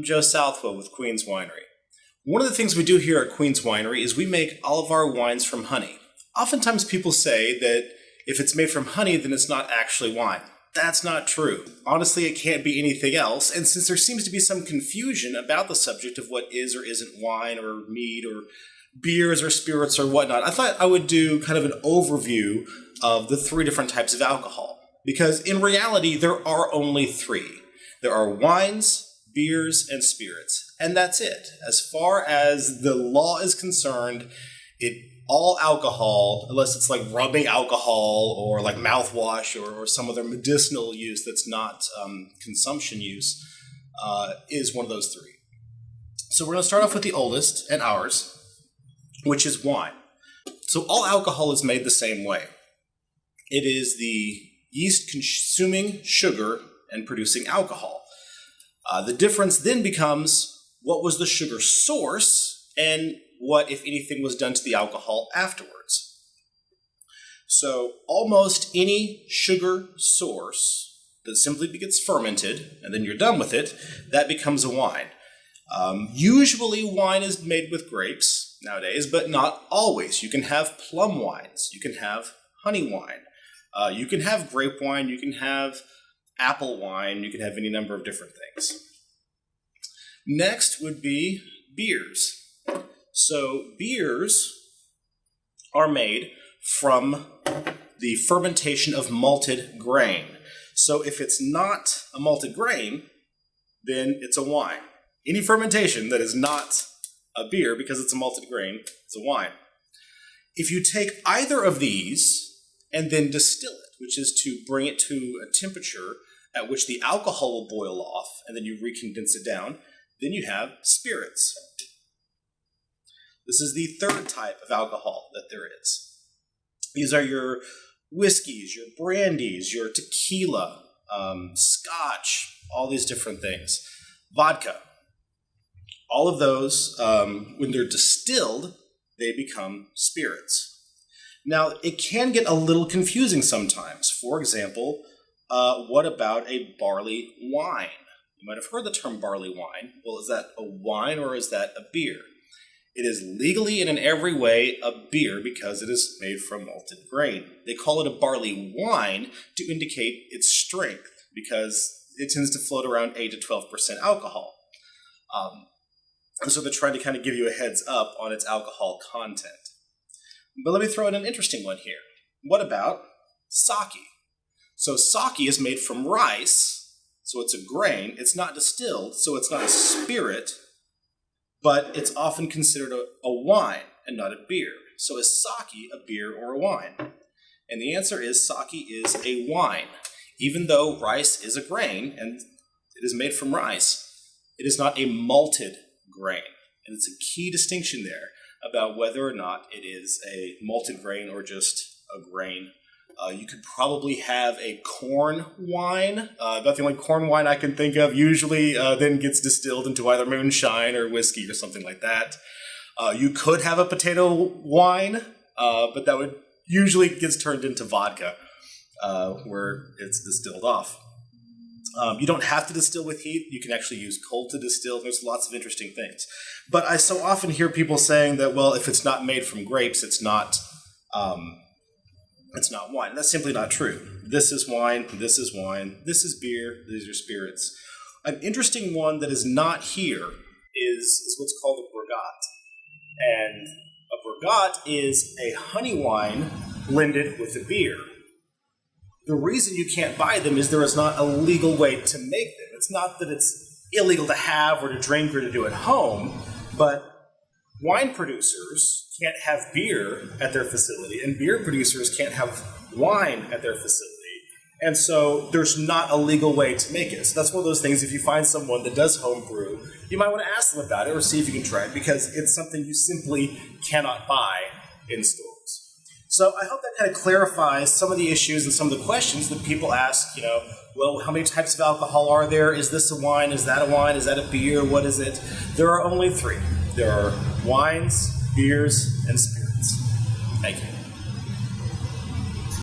I'm Joe Southwell with Queen's Winery. One of the things we do here at Queen's Winery is we make all of our wines from honey. Oftentimes people say that if it's made from honey, then it's not actually wine. That's not true. Honestly, it can't be anything else, and since there seems to be some confusion about the subject of what is or isn't wine or mead or beers or spirits or whatnot, I thought I would do kind of an overview of the three different types of alcohol. Because in reality, there are only three. There are wines, beers, and spirits, and that's it. As far as the law is concerned, all alcohol, unless it's like rubbing alcohol or like mouthwash or some other medicinal use that's not consumption use, is one of those three. So we're going to start off with the oldest and ours, which is wine. So all alcohol is made the same way. It is the yeast consuming sugar and producing alcohol. The difference then becomes what was the sugar source and what, if anything, was done to the alcohol afterwards. So almost any sugar source that simply gets fermented, and then you're done with it, that becomes a wine. Usually wine is made with grapes nowadays, but not always. You can have plum wines, you can have honey wine, you can have grape wine, you can have apple wine, you can have any number of different things. Next would be beers. So beers are made from the fermentation of malted grain. So if it's not a malted grain, then it's a wine. Any fermentation that is not a beer because it's a malted grain, it's a wine. If you take either of these and then distill it, which is to bring it to a temperature at which the alcohol will boil off, and then you recondense it down, then you have spirits. This is the third type of alcohol that there is. These are your whiskeys, your brandies, your tequila, scotch, all these different things. Vodka. All of those, when they're distilled, they become spirits. Now, it can get a little confusing sometimes. For example, what about a barley wine? You might have heard the term barley wine. Well, is that a wine or is that a beer? It is legally and in every way a beer because it is made from malted grain. They call it a barley wine to indicate its strength because it tends to float around 8 to 12% alcohol. So they're trying to kind of give you a heads up on its alcohol content. But let me throw in an interesting one here. What about sake? So sake is made from rice, so it's a grain. It's not distilled, so it's not a spirit, but it's often considered a wine and not a beer. So is sake a beer or a wine? And the answer is sake is a wine. Even though rice is a grain and it is made from rice, it is not a malted grain. And it's a key distinction there about whether or not it is a malted grain or just a grain. You could probably have a corn wine. About the only corn wine I can think of usually then gets distilled into either moonshine or whiskey or something like that. You could have a potato wine, but that would usually gets turned into vodka where it's distilled off. You don't have to distill with heat. You can actually use cold to distill. There's lots of interesting things. But I so often hear people saying that, well, if it's not made from grapes, it's not wine. That's simply not true. This is wine, this is wine, this is beer, these are spirits. An interesting one that is not here is what's called a brigade. And a brigade is a honey wine blended with a beer. The reason you can't buy them is there is not a legal way to make them. It's not that it's illegal to have or to drink or to do at home, but wine producers can't have beer at their facility, and beer producers can't have wine at their facility. And so there's not a legal way to make it. So that's one of those things, if you find someone that does home brew, you might want to ask them about it or see if you can try it, because it's something you simply cannot buy in stores. So I hope that kind of clarifies some of the issues and some of the questions that people ask, well, how many types of alcohol are there? Is this a wine? Is that a wine? Is that a beer? What is it? There are only three. There are wines, beers, and spirits. Thank you.